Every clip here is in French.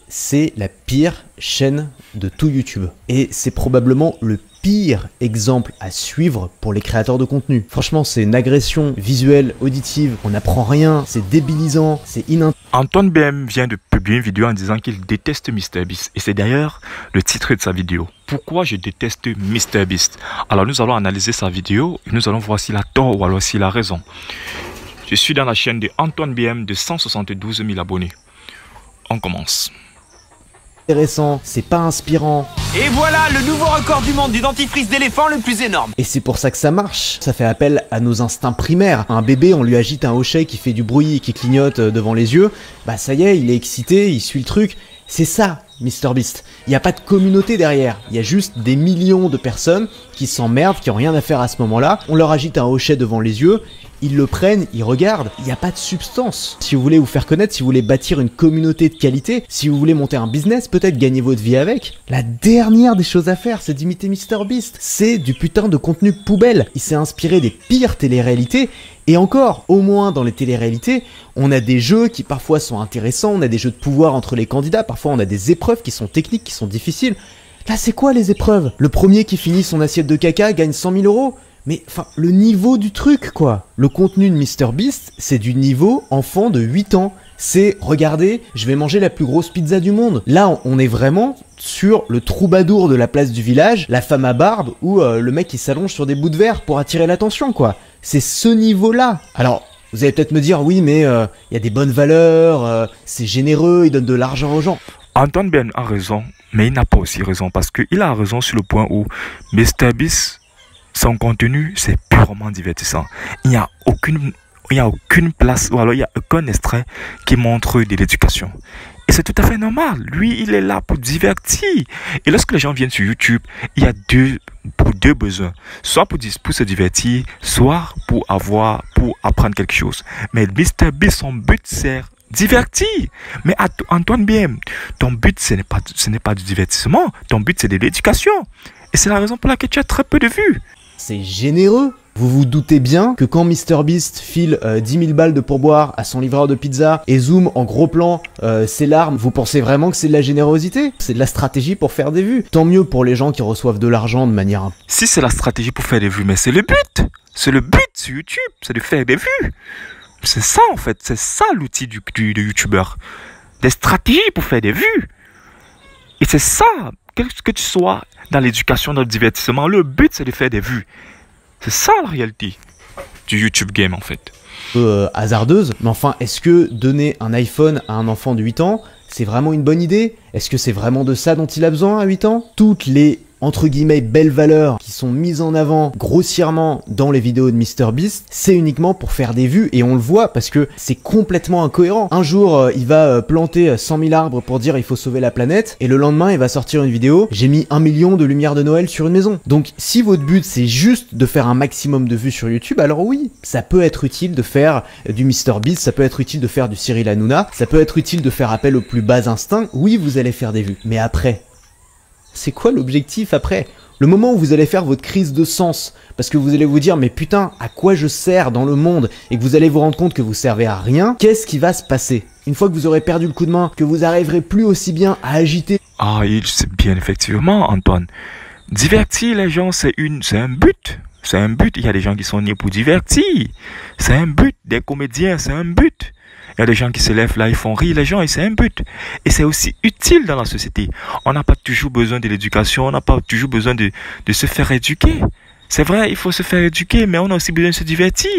C'est la pire chaîne de tout YouTube. Et c'est probablement le pire exemple à suivre pour les créateurs de contenu. Franchement, c'est une agression visuelle, auditive, on n'apprend rien, c'est débilisant, c'est Antoine BM vient de publier une vidéo en disant qu'il déteste MrBeast. Et c'est d'ailleurs le titre de sa vidéo. Pourquoi je déteste MrBeast? Alors nous allons analyser sa vidéo et nous allons voir s'il a tort ou alors s'il a raison. Je suis dans la chaîne de Antoine BM de 172 000 abonnés. On commence. Intéressant, c'est pas inspirant. Et voilà le nouveau record du monde du dentifrice d'éléphant le plus énorme. Et c'est pour ça que ça marche. Ça fait appel à nos instincts primaires. Un bébé, on lui agite un hochet qui fait du bruit et qui clignote devant les yeux. Bah ça y est, il est excité, il suit le truc. C'est ça, MrBeast. Il n'y a pas de communauté derrière. Il y a juste des millions de personnes qui s'emmerdent, qui ont rien à faire à ce moment-là. On leur agite un hochet devant les yeux. Ils le prennent, ils regardent, il n'y a pas de substance. Si vous voulez vous faire connaître, si vous voulez bâtir une communauté de qualité, si vous voulez monter un business, peut-être gagner votre vie avec, la dernière des choses à faire, c'est d'imiter MrBeast. C'est du putain de contenu poubelle. Il s'est inspiré des pires téléréalités. Et encore, au moins dans les téléréalités, on a des jeux qui parfois sont intéressants, on a des jeux de pouvoir entre les candidats, parfois on a des épreuves qui sont techniques, qui sont difficiles. Là, c'est quoi les épreuves? Le premier qui finit son assiette de caca gagne 100 000 euros. Mais enfin, le niveau du truc quoi. Le contenu de MrBeast, c'est du niveau enfant de 8 ans. C'est, regardez, je vais manger la plus grosse pizza du monde. Là, on est vraiment sur le troubadour de la place du village, la femme à barbe ou le mec qui s'allonge sur des bouts de verre pour attirer l'attention quoi. C'est ce niveau-là. Alors, vous allez peut-être me dire, oui mais il y a des bonnes valeurs, c'est généreux, il donne de l'argent aux gens. Antoine BM a raison, mais il n'a pas aussi raison parce qu'il a raison sur le point où MrBeast, son contenu, c'est purement divertissant. Il n'y a aucune place, ou alors il n'y a aucun extrait qui montre de l'éducation. Et c'est tout à fait normal. Lui, il est là pour divertir. Et lorsque les gens viennent sur YouTube, il y a deux besoins. Soit pour se divertir, soit pour apprendre quelque chose. Mais MrBeast, son but, c'est divertir. Mais Antoine BM, ton but, ce n'est pas du divertissement. Ton but, c'est de l'éducation. Et c'est la raison pour laquelle tu as très peu de vues. C'est généreux. Vous vous doutez bien que quand MrBeast file 10 000 balles de pourboire à son livreur de pizza et zoom en gros plan ses larmes, vous pensez vraiment que c'est de la générosité? C'est de la stratégie pour faire des vues. Tant mieux pour les gens qui reçoivent de l'argent de manière... Si c'est la stratégie pour faire des vues, mais c'est le but. C'est le but sur YouTube, c'est de faire des vues. C'est ça en fait, c'est ça l'outil de YouTubeur. Des stratégies pour faire des vues. Et c'est ça, que tu sois dans l'éducation, dans le divertissement, le but c'est de faire des vues. C'est ça la réalité du YouTube game en fait. Hasardeuse, mais enfin, est-ce que donner un iPhone à un enfant de 8 ans, c'est vraiment une bonne idée? Est-ce que c'est vraiment de ça dont il a besoin à 8 ans? Toutes les entre guillemets belles valeurs qui sont mises en avant grossièrement dans les vidéos de MrBeast, c'est uniquement pour faire des vues et on le voit parce que c'est complètement incohérent. Un jour, il va planter 100 000 arbres pour dire il faut sauver la planète et le lendemain, il va sortir une vidéo, j'ai mis 1 million de lumières de Noël sur une maison. Donc si votre but c'est juste de faire un maximum de vues sur YouTube, alors oui, ça peut être utile de faire du MrBeast, ça peut être utile de faire du Cyril Hanouna, ça peut être utile de faire appel aux plus bas instincts, oui vous allez faire des vues. Mais après, c'est quoi l'objectif après? Le moment où vous allez faire votre crise de sens, parce que vous allez vous dire mais putain, à quoi je sers dans le monde, et que vous allez vous rendre compte que vous servez à rien, qu'est-ce qui va se passer? Une fois que vous aurez perdu le coup de main, que vous arriverez plus aussi bien à agiter... Ah, c'est bien effectivement Antoine. Divertir les gens, c'est un but. C'est un but, il y a des gens qui sont nés pour divertir. C'est un but, des comédiens, c'est un but. Il y a des gens qui se lèvent là, ils font rire les gens et c'est un but. Et c'est aussi utile dans la société. On n'a pas toujours besoin de l'éducation, on n'a pas toujours besoin de se faire éduquer. C'est vrai, il faut se faire éduquer, mais on a aussi besoin de se divertir.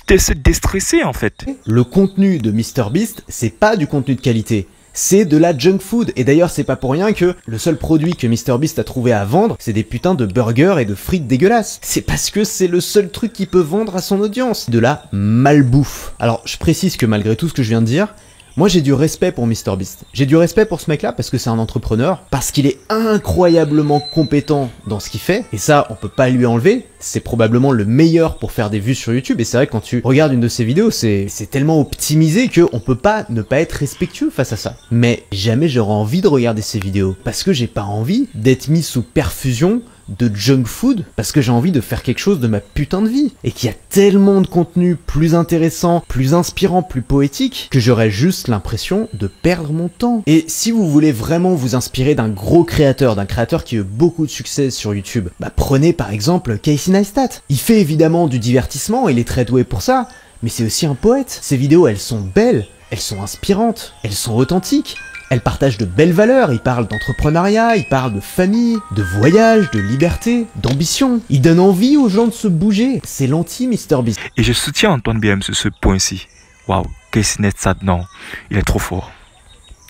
De se déstresser en fait. Le contenu de MrBeast, c'est pas du contenu de qualité. C'est de la junk food. Et d'ailleurs, c'est pas pour rien que le seul produit que MrBeast a trouvé à vendre, c'est des putains de burgers et de frites dégueulasses. C'est parce que c'est le seul truc qu'il peut vendre à son audience. De la malbouffe. Alors, je précise que malgré tout ce que je viens de dire, moi j'ai du respect pour MrBeast. J'ai du respect pour ce mec-là parce que c'est un entrepreneur, parce qu'il est incroyablement compétent dans ce qu'il fait, et ça on peut pas lui enlever. C'est probablement le meilleur pour faire des vues sur YouTube, et c'est vrai que quand tu regardes une de ses vidéos, c'est tellement optimisé qu'on peut pas ne pas être respectueux face à ça. Mais jamais j'aurais envie de regarder ses vidéos, parce que j'ai pas envie d'être mis sous perfusion de junk food parce que j'ai envie de faire quelque chose de ma putain de vie. Et qu'il y a tellement de contenu plus intéressant, plus inspirant, plus poétique que j'aurais juste l'impression de perdre mon temps. Et si vous voulez vraiment vous inspirer d'un gros créateur, d'un créateur qui a eu beaucoup de succès sur YouTube, bah prenez par exemple Casey Neistat. Il fait évidemment du divertissement, il est très doué pour ça, mais c'est aussi un poète. Ses vidéos, elles sont belles, elles sont inspirantes, elles sont authentiques. Elle partage de belles valeurs, il parle d'entrepreneuriat, il parle de famille, de voyage, de liberté, d'ambition. Il donne envie aux gens de se bouger. C'est l'anti-MrBeast. Et je soutiens Antoine BM sur ce point-ci. Waouh, Casey Neistat, non, il est trop fort.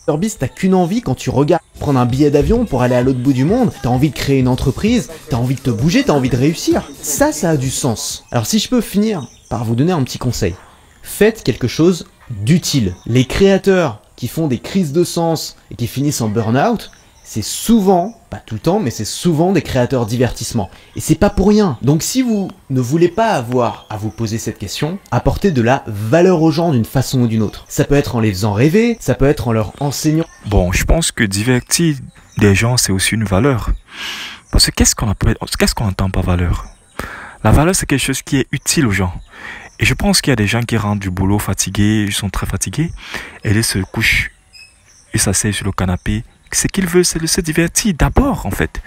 MrBeast, t'as qu'une envie quand tu regardes prendre un billet d'avion pour aller à l'autre bout du monde, t'as envie de créer une entreprise, t'as envie de te bouger, t'as envie de réussir. Ça a du sens. Alors si je peux finir par vous donner un petit conseil. Faites quelque chose d'utile. Les créateurs qui font des crises de sens et qui finissent en burn-out, c'est souvent, pas tout le temps, mais c'est souvent des créateurs divertissement. Et c'est pas pour rien. Donc si vous ne voulez pas avoir à vous poser cette question, apportez de la valeur aux gens d'une façon ou d'une autre. Ça peut être en les faisant rêver, ça peut être en leur enseignant. Bon, je pense que divertir des gens, c'est aussi une valeur. Parce que qu'est-ce qu'on entend par valeur? La valeur, c'est quelque chose qui est utile aux gens. Et je pense qu'il y a des gens qui rentrent du boulot fatigués, ils sont très fatigués, et ils se couchent, ils s'asseyent sur le canapé. Ce qu'ils veulent, c'est de se divertir d'abord, en fait.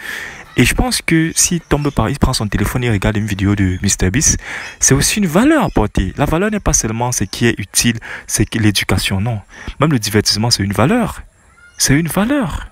Et je pense que s'il tombe par, il prend son téléphone et regarde une vidéo de MrBeast, c'est aussi une valeur apportée. La valeur n'est pas seulement ce qui est utile, c'est l'éducation, non. Même le divertissement, c'est une valeur. C'est une valeur.